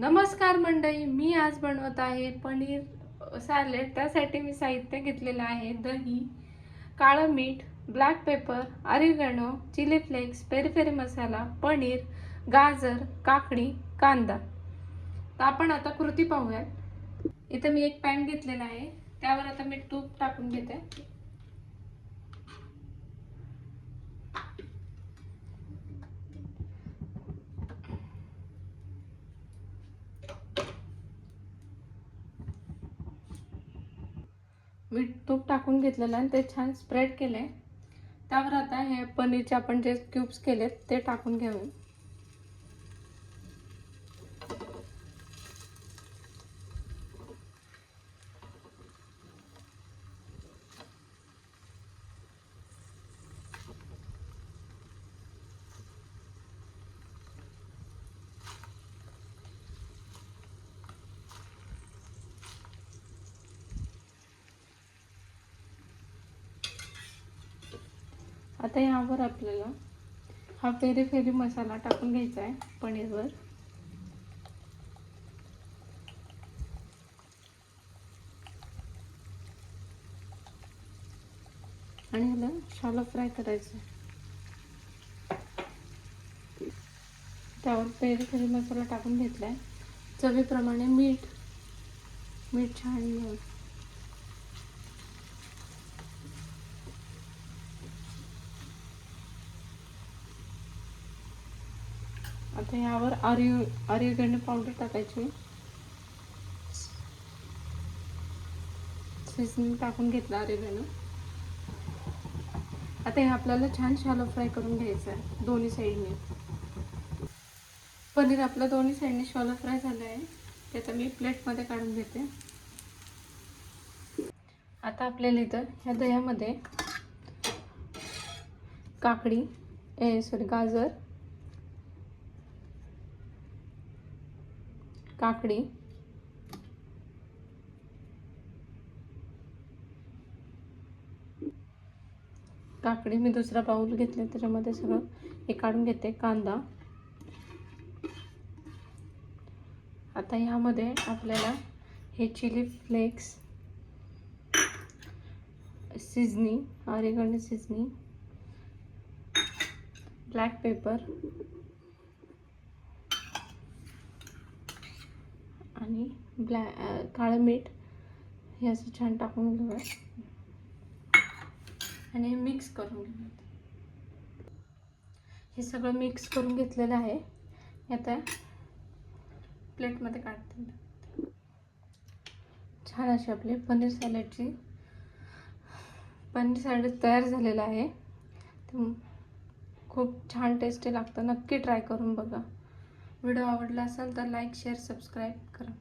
नमस्कार मंडळी, मी आज बनवत आहे पनीर सॅलेड। त्यासाठी मी साहित्य घेतलेलं आहे दही, काळं मीठ, black pepper, oregano, chilli flakes, peri peri masala, paneer, गाजर, काकडी, कांदा। तर आपण आता कृती पाहूयात। इथे मी एक पॅन घेतलेला आहे, त्यावर आता मी तूप टाकून घेते। मी तूप टाकून घेतलेलं आहे, ते छान स्प्रेड केले। त्यावर आता हे पनीरचे आपण जे क्यूब्स केलेत ते टाकून घेऊ। आता यावर आपल्याला हा पेरी पेरी मसाला टाकून घ्यायचा आहे पनीरवर। आणि याला शॅलो फ्राय करायचं। त्यावर पेरी पेरी मसाला टाकून घेतलाय। चवीप्रमाणे मीठ छान। आता यावर ऑरिगॅनो पावडर टाकायची। सीझनिंग टाकून घेतला ऑरिगॅनो। आता हे आपल्याला छान शॅलो फ्राय करून घ्यायचं आहे दोन्ही साईडने। पनीर आपलं दोन्ही साईडने शॅलो फ्राय झालं आहे, ते आता मी प्लेटमध्ये काढून घेते। आता आपल्याला इथं ह्या दह्यामध्ये गाजर, काकडी, मी दुसरा बाउल घेतला, त्याच्यामध्ये सगळं हे काढून घेते। कांदा। आता यामध्ये आपल्याला हे chilli flakes, seasoning, oregano seasoning, black pepper आणि काळं मीठ हे असं छान टाकून घेऊया आणि मिक्स करून घेऊया। हे सगळं मिक्स करून घेतलेलं आहे। आता प्लेटमध्ये काढते। छान अशी आपली पनीर सॅलेड तयार झालेलं आहे। खूप छान टेस्टी लागतं, नक्की ट्राय करून बघा। व्हिडिओ आवडला असेल तर लाईक, शेअर, सबस्क्राईब करा।